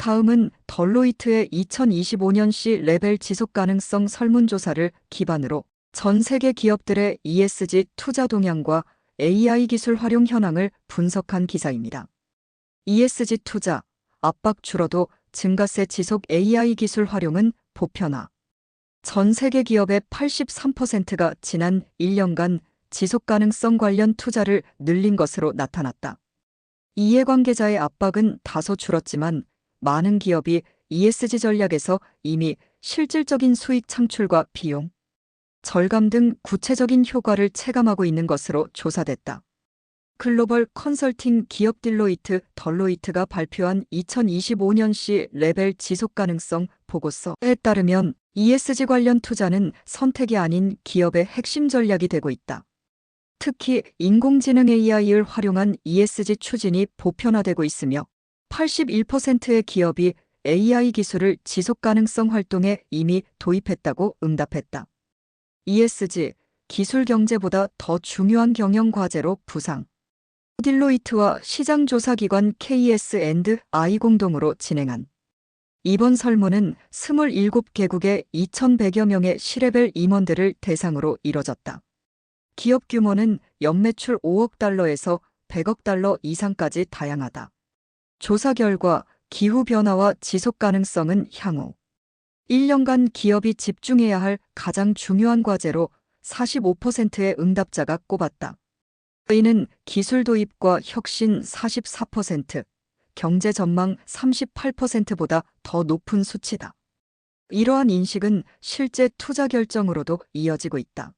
다음은 덜로이트의 2025년 C-레벨 지속가능성 설문조사를 기반으로 전 세계 기업들의 ESG 투자 동향과 AI 기술 활용 현황을 분석한 기사입니다. ESG 투자, 압박 줄어도 증가세 지속 AI 기술 활용은 보편화. 전 세계 기업의 83%가 지난 1년간 지속가능성 관련 투자를 늘린 것으로 나타났다. 이해관계자의 압박은 다소 줄었지만 많은 기업이 ESG 전략에서 이미 실질적인 수익 창출과 비용, 절감 등 구체적인 효과를 체감하고 있는 것으로 조사됐다. 글로벌 컨설팅 기업 덜로이트가 발표한 2025년 C-레벨 지속가능성 보고서에 따르면 ESG 관련 투자는 선택이 아닌 기업의 핵심 전략이 되고 있다. 특히 인공지능 AI를 활용한 ESG 추진이 보편화되고 있으며 81%의 기업이 AI 기술을 지속가능성 활동에 이미 도입했다고 응답했다. ESG, 기술 경제보다 더 중요한 경영 과제로 부상. 딜로이트와 시장조사기관 KS&I 공동으로 진행한 이번 설문은 27개국의 2,100여 명의 C레벨 임원들을 대상으로 이뤄졌다. 기업 규모는 연매출 5억 달러에서 100억 달러 이상까지 다양하다. 조사 결과 기후변화와 지속가능성은 향후 1년간 기업이 집중해야 할 가장 중요한 과제로 45%의 응답자가 꼽았다. 이는 기술 도입과 혁신 44%, 경제 전망 38%보다 더 높은 수치다. 이러한 인식은 실제 투자 결정으로도 이어지고 있다.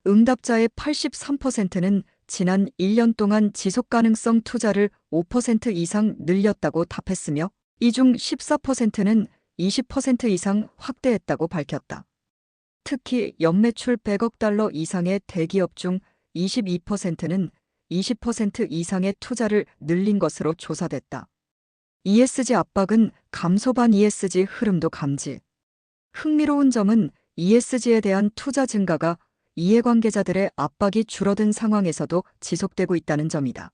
응답자의 83%는 지난 1년 동안 지속가능성 투자를 5% 이상 늘렸다고 답했으며 이 중 14%는 20% 이상 확대했다고 밝혔다. 특히 연매출 100억 달러 이상의 대기업 중 22%는 20% 이상의 투자를 늘린 것으로 조사됐다. ESG 압박은 감소 반 ESG 흐름도 감지. 흥미로운 점은 ESG에 대한 투자 증가가 이해관계자들의 압박이 줄어든 상황에서도 지속되고 있다는 점이다.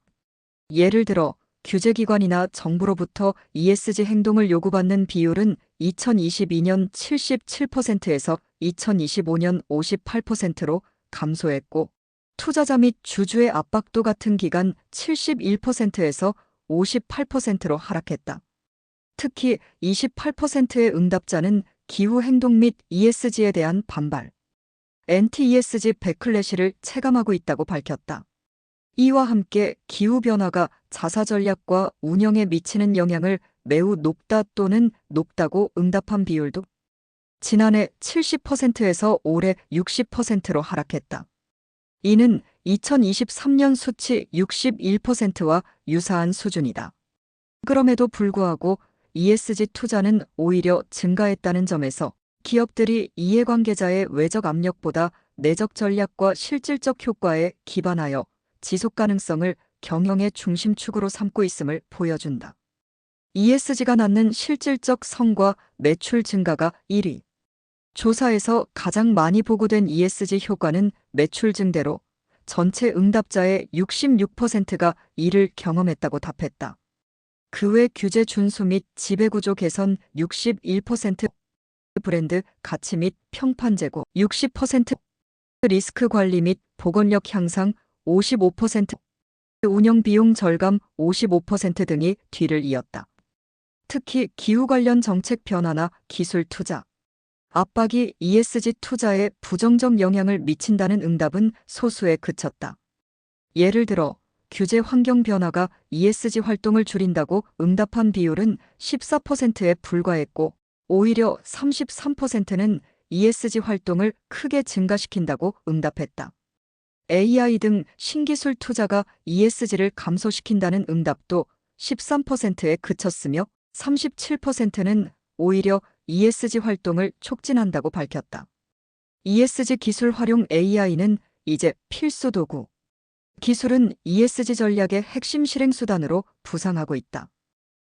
예를 들어 규제기관이나 정부로부터 ESG 행동을 요구받는 비율은 2022년 77%에서 2025년 58%로 감소했고 투자자 및 주주의 압박도 같은 기간 71%에서 58%로 하락했다. 특히 28%의 응답자는 기후행동 및 ESG에 대한 반발, anti-ESG 백클래시를 체감하고 있다고 밝혔다. 이와 함께 기후변화가 자사 전략과 운영에 미치는 영향을 매우 높다 또는 높다고 응답한 비율도 지난해 70%에서 올해 60%로 하락했다. 이는 2023년 수치 61%와 유사한 수준이다. 그럼에도 불구하고 ESG 투자는 오히려 증가했다는 점에서 기업들이 이해관계자의 외적 압력보다 내적 전략과 실질적 효과에 기반하여 지속 가능성을 경영의 중심축으로 삼고 있음을 보여준다. ESG가 낳는 실질적 성과 매출 증가가 1위. 조사에서 가장 많이 보고된 ESG 효과는 매출 증대로 전체 응답자의 66%가 이를 경험했다고 답했다. 그 외 규제 준수 및 지배구조 개선 61%, 브랜드 가치 및 평판 제고 60%, 리스크 관리 및 보건력 향상 55%, 운영 비용 절감 55% 등이 뒤를 이었다. 특히 기후 관련 정책 변화나 기술 투자, 압박이 ESG 투자에 부정적 영향을 미친다는 응답은 소수에 그쳤다. 예를 들어 규제 환경 변화가 ESG 활동을 줄인다고 응답한 비율은 14%에 불과했고 오히려 33%는 ESG 활동을 크게 증가시킨다고 응답했다. AI 등 신기술 투자가 ESG를 감소시킨다는 응답도 13%에 그쳤으며 37%는 오히려 ESG 활동을 촉진한다고 밝혔다. ESG 기술 활용 AI는 이제 필수 도구. 기술은 ESG 전략의 핵심 실행 수단으로 부상하고 있다.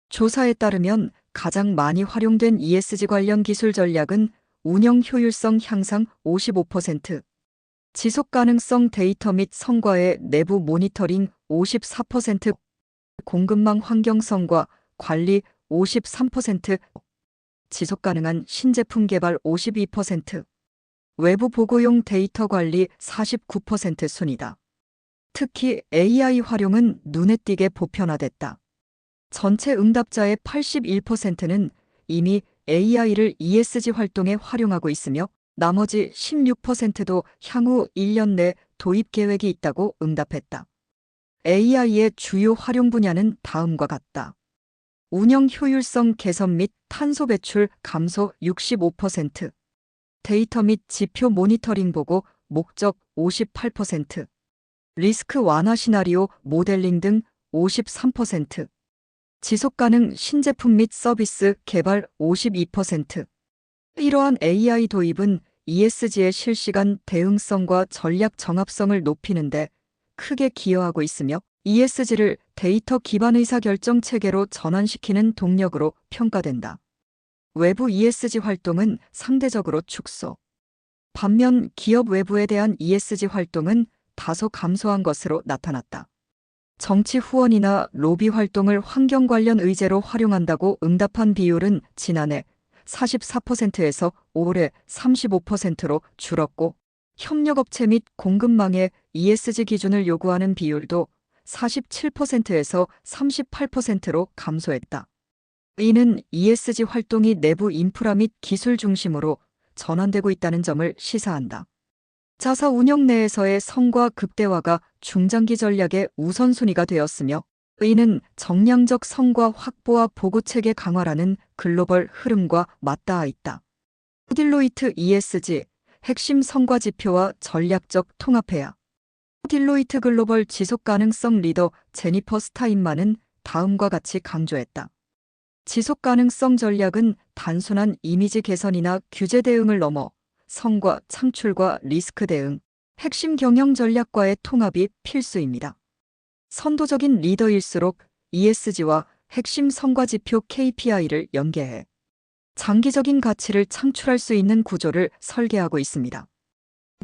조사에 따르면 가장 많이 활용된 ESG 관련 기술 전략은 운영 효율성 향상 55%, 지속 가능성 데이터 및 성과의 내부 모니터링 54%, 공급망 환경성과 관리 53%, 지속가능한 신제품 개발 52%, 외부 보고용 데이터 관리 49% 순이다. 특히 AI 활용은 눈에 띄게 보편화됐다. 전체 응답자의 81%는 이미 AI를 ESG 활동에 활용하고 있으며 나머지 16%도 향후 1년 내 도입 계획이 있다고 응답했다. AI의 주요 활용 분야는 다음과 같다. 운영 효율성 개선 및 탄소 배출 감소 65%, 데이터 및 지표 모니터링 보고 목적 58%, 리스크 완화 시나리오 모델링 등 53%, 지속가능 신제품 및 서비스 개발 52%. 이러한 AI 도입은 ESG의 실시간 대응성과 전략 정합성을 높이는 데 크게 기여하고 있으며 ESG를 데이터 기반 의사결정 체계로 전환시키는 동력으로 평가된다. 외부 ESG 활동은 상대적으로 축소. 반면 기업 외부에 대한 ESG 활동은 다소 감소한 것으로 나타났다. 정치 후원이나 로비 활동을 환경 관련 의제로 활용한다고 응답한 비율은 지난해 44%에서 올해 35%로 줄었고, 협력업체 및 공급망에 ESG 기준을 요구하는 비율도 47%에서 38%로 감소했다. 이는 ESG 활동이 내부 인프라 및 기술 중심으로 전환되고 있다는 점을 시사한다. 자사 운영 내에서의 성과 극대화가 중장기 전략의 우선순위가 되었으며, 이는 정량적 성과 확보와 보고체계 강화라는 글로벌 흐름과 맞닿아 있다. 딜로이트 ESG 핵심 성과 지표와 전략적 통합회야. 딜로이트 글로벌 지속가능성 리더 제니퍼 스타인만은 다음과 같이 강조했다. 지속가능성 전략은 단순한 이미지 개선이나 규제 대응을 넘어 성과 창출과 리스크 대응, 핵심 경영 전략과의 통합이 필수입니다. 선도적인 리더일수록 ESG와 핵심 성과 지표 KPI를 연계해 장기적인 가치를 창출할 수 있는 구조를 설계하고 있습니다.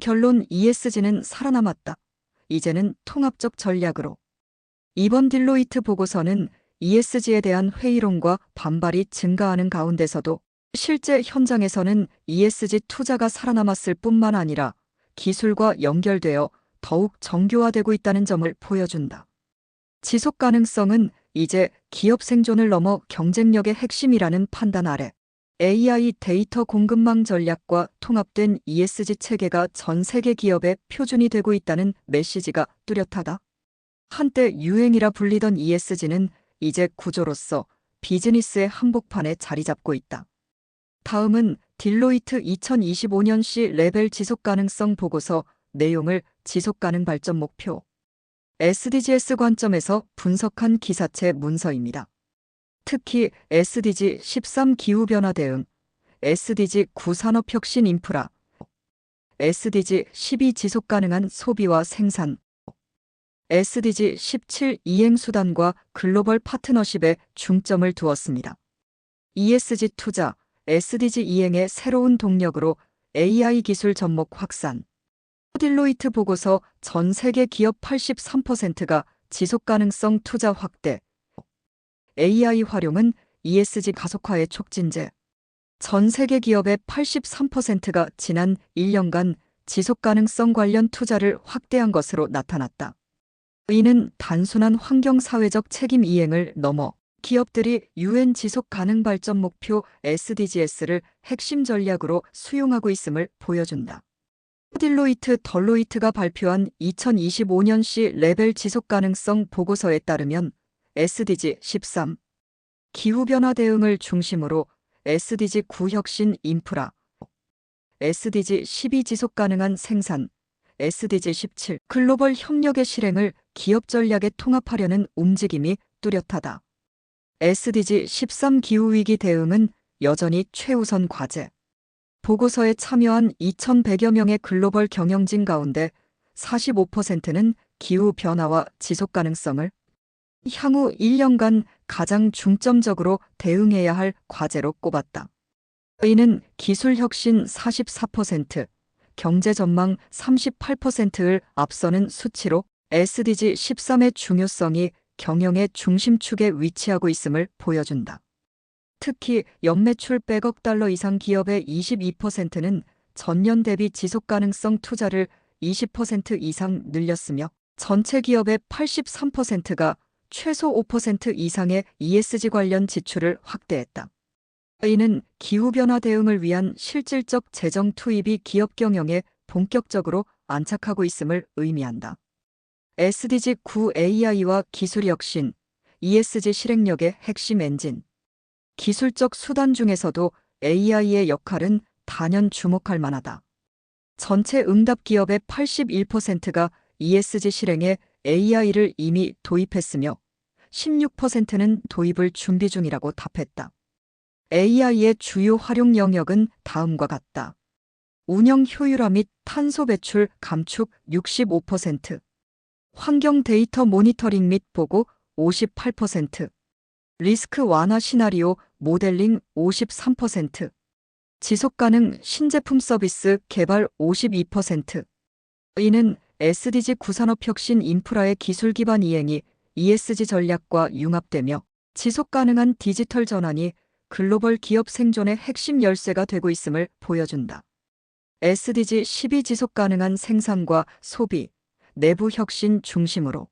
결론 ESG는 살아남았다. 이제는 통합적 전략으로. 이번 딜로이트 보고서는 ESG에 대한 회의론과 반발이 증가하는 가운데서도 실제 현장에서는 ESG 투자가 살아남았을 뿐만 아니라 기술과 연결되어 더욱 정교화되고 있다는 점을 보여준다. 지속 가능성은 이제 기업 생존을 넘어 경쟁력의 핵심이라는 판단 아래 AI 데이터 공급망 전략과 통합된 ESG 체계가 전 세계 기업의 표준이 되고 있다는 메시지가 뚜렷하다. 한때 유행이라 불리던 ESG는 이제 구조로서 비즈니스의 한복판에 자리 잡고 있다. 다음은 딜로이트 2025년시 레벨 지속가능성 보고서 내용을 지속가능 발전 목표 SDGs 관점에서 분석한 기사체 문서입니다. 특히 SDG 13 기후변화 대응, SDG 9 산업혁신 인프라, SDG 12 지속가능한 소비와 생산, SDG 17 이행수단과 글로벌 파트너십에 중점을 두었습니다. ESG 투자, SDG 이행의 새로운 동력으로 AI 기술 접목 확산. 딜로이트 보고서 전 세계 기업 83%가 지속가능성 투자 확대. AI 활용은 ESG 가속화의 촉진제. 전 세계 기업의 83%가 지난 1년간 지속가능성 관련 투자를 확대한 것으로 나타났다. 이는 단순한 환경사회적 책임 이행을 넘어 기업들이 UN 지속가능발전 목표 SDGs를 핵심 전략으로 수용하고 있음을 보여준다. 딜로이트 덜로이트가 발표한 2025년시 레벨 지속가능성 보고서에 따르면 SDG 13 기후변화 대응을 중심으로 SDG 9 혁신 인프라, SDG 12 지속가능한 생산, SDG 17 글로벌 협력의 실행을 기업 전략에 통합하려는 움직임이 뚜렷하다. SDG 13 기후위기 대응은 여전히 최우선 과제. 보고서에 참여한 2,100여 명의 글로벌 경영진 가운데 45%는 기후변화와 지속가능성을 향후 1년간 가장 중점적으로 대응해야 할 과제로 꼽았다. 이는 기술혁신 44%, 경제전망 38%를 앞서는 수치로 SDG 13의 중요성이 경영의 중심축에 위치하고 있음을 보여준다. 특히 연매출 100억 달러 이상 기업의 22%는 전년 대비 지속가능성 투자를 20% 이상 늘렸으며 전체 기업의 83%가 최소 5% 이상의 ESG 관련 지출을 확대했다. 이는 기후변화 대응을 위한 실질적 재정 투입이 기업 경영에 본격적으로 안착하고 있음을 의미한다. SDG 9 AI와 기술 혁신, ESG 실행력의 핵심 엔진. 기술적 수단 중에서도 AI의 역할은 단연 주목할 만하다. 전체 응답 기업의 81%가 ESG 실행에 AI를 이미 도입했으며 16%는 도입을 준비 중이라고 답했다. AI의 주요 활용 영역은 다음과 같다. 운영 효율화 및 탄소 배출 감축 65%, 환경 데이터 모니터링 및 보고 58%, 리스크 완화 시나리오 모델링 53%, 지속가능 신제품 서비스 개발 52%. 이는 SDG 9산업혁신 인프라의 기술 기반 이행이 ESG 전략과 융합되며 지속가능한 디지털 전환이 글로벌 기업 생존의 핵심 열쇠가 되고 있음을 보여준다. SDG 12 지속가능한 생산과 소비, 내부 혁신 중심으로.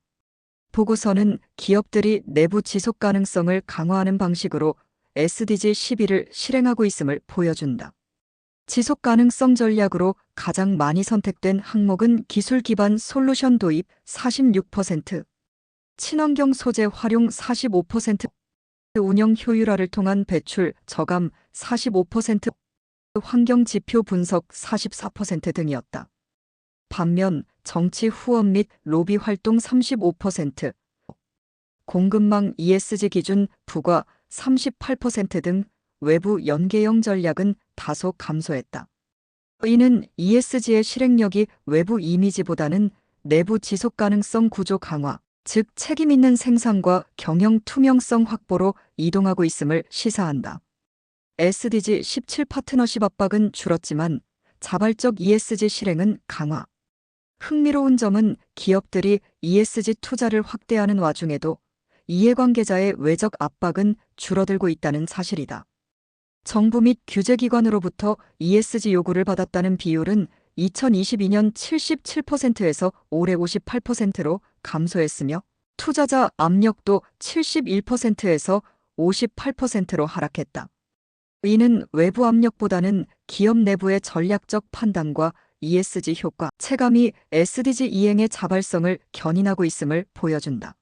보고서는 기업들이 내부 지속 가능성을 강화하는 방식으로 SDG 12를 실행하고 있음을 보여준다. 지속 가능성 전략으로 가장 많이 선택된 항목은 기술 기반 솔루션 도입 46%, 친환경 소재 활용 45%, 운영 효율화를 통한 배출 저감 45%, 환경 지표 분석 44% 등이었다. 반면 정치 후원 및 로비 활동 35%, 공급망 ESG 기준 부과 38% 등 외부 연계형 전략은 다소 감소했다. 이는 ESG의 실행력이 외부 이미지보다는 내부 지속 가능성 구조 강화, 즉 책임 있는 생산과 경영 투명성 확보로 이동하고 있음을 시사한다. SDG 17 파트너십 압박은 줄었지만 자발적 ESG 실행은 강화. 흥미로운 점은 기업들이 ESG 투자를 확대하는 와중에도 이해관계자의 외적 압박은 줄어들고 있다는 사실이다. 정부 및 규제기관으로부터 ESG 요구를 받았다는 비율은 2022년 77%에서 올해 58%로 감소했으며 투자자 압력도 71%에서 58%로 하락했다. 이는 외부 압력보다는 기업 내부의 전략적 판단과 ESG 효과, 체감이 SDG 이행의 자발성을 견인하고 있음을 보여준다.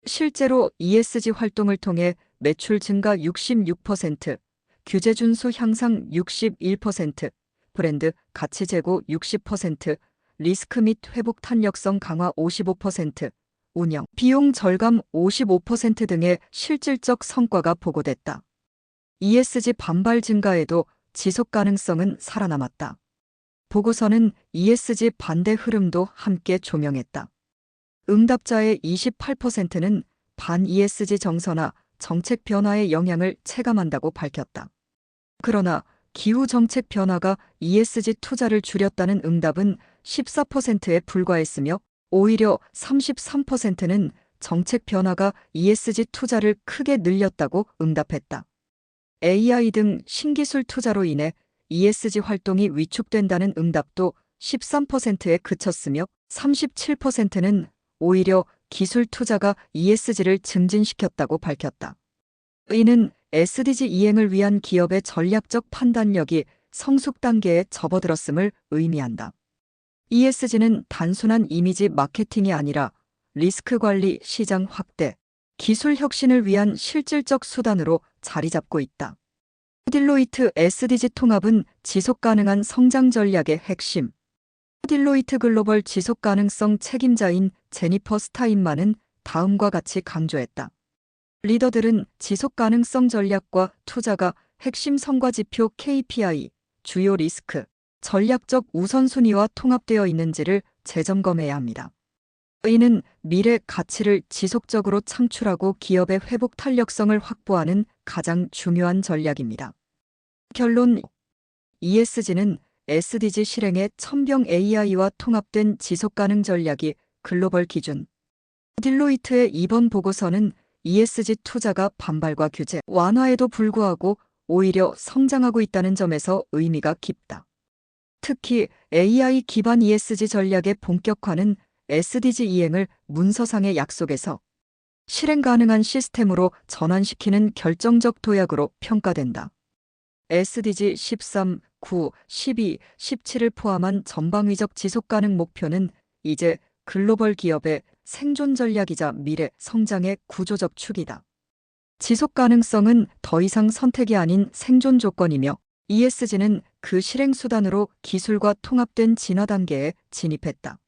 실제로 ESG 활동을 통해 매출 증가 66%, 규제 준수 향상 61%, 브랜드 가치 제고 60%, 리스크 및 회복 탄력성 강화 55%, 운영 비용 절감 55% 등의 실질적 성과가 보고됐다. ESG 반발 증가에도 지속 가능성은 살아남았다. 보고서는 ESG 반대 흐름도 함께 조명했다. 응답자의 28%는 반 ESG 정서나 정책 변화의 영향을 체감한다고 밝혔다. 그러나 기후 정책 변화가 ESG 투자를 줄였다는 응답은 14%에 불과했으며 오히려 33%는 정책 변화가 ESG 투자를 크게 늘렸다고 응답했다. AI 등 신기술 투자로 인해 ESG 활동이 위축된다는 응답도 13%에 그쳤으며 37%는 오히려 기술 투자가 ESG를 증진시켰다고 밝혔다. 이는 SDG 이행을 위한 기업의 전략적 판단력이 성숙 단계에 접어들었음을 의미한다. ESG는 단순한 이미지 마케팅이 아니라 리스크 관리, 시장 확대, 기술 혁신을 위한 실질적 수단으로 자리 잡고 있다. 딜로이트 SDG 통합은 지속 가능한 성장 전략의 핵심. 딜로이트 글로벌 지속 가능성 책임자인 제니퍼 스타인만은 다음과 같이 강조했다. 리더들은 지속 가능성 전략과 투자가 핵심 성과 지표 KPI, 주요 리스크, 전략적 우선순위와 통합되어 있는지를 재점검해야 합니다. 이는 미래 가치를 지속적으로 창출하고 기업의 회복 탄력성을 확보하는 가장 중요한 전략입니다. 결론: ESG는 SDG 실행의 천병 AI와 통합된 지속가능 전략이 글로벌 기준. 딜로이트의 이번 보고서는 ESG 투자가 반발과 규제 완화에도 불구하고 오히려 성장하고 있다는 점에서 의미가 깊다. 특히 AI 기반 ESG 전략의 본격화는 SDG 이행을 문서상의 약속에서 실행 가능한 시스템으로 전환시키는 결정적 도약으로 평가된다. SDG 13, 9, 12, 17을 포함한 전방위적 지속가능 목표는 이제 글로벌 기업의 생존 전략이자 미래 성장의 구조적 축이다. 지속 가능성은 더 이상 선택이 아닌 생존 조건이며 ESG는 그 실행 수단으로 기술과 통합된 진화 단계에 진입했다.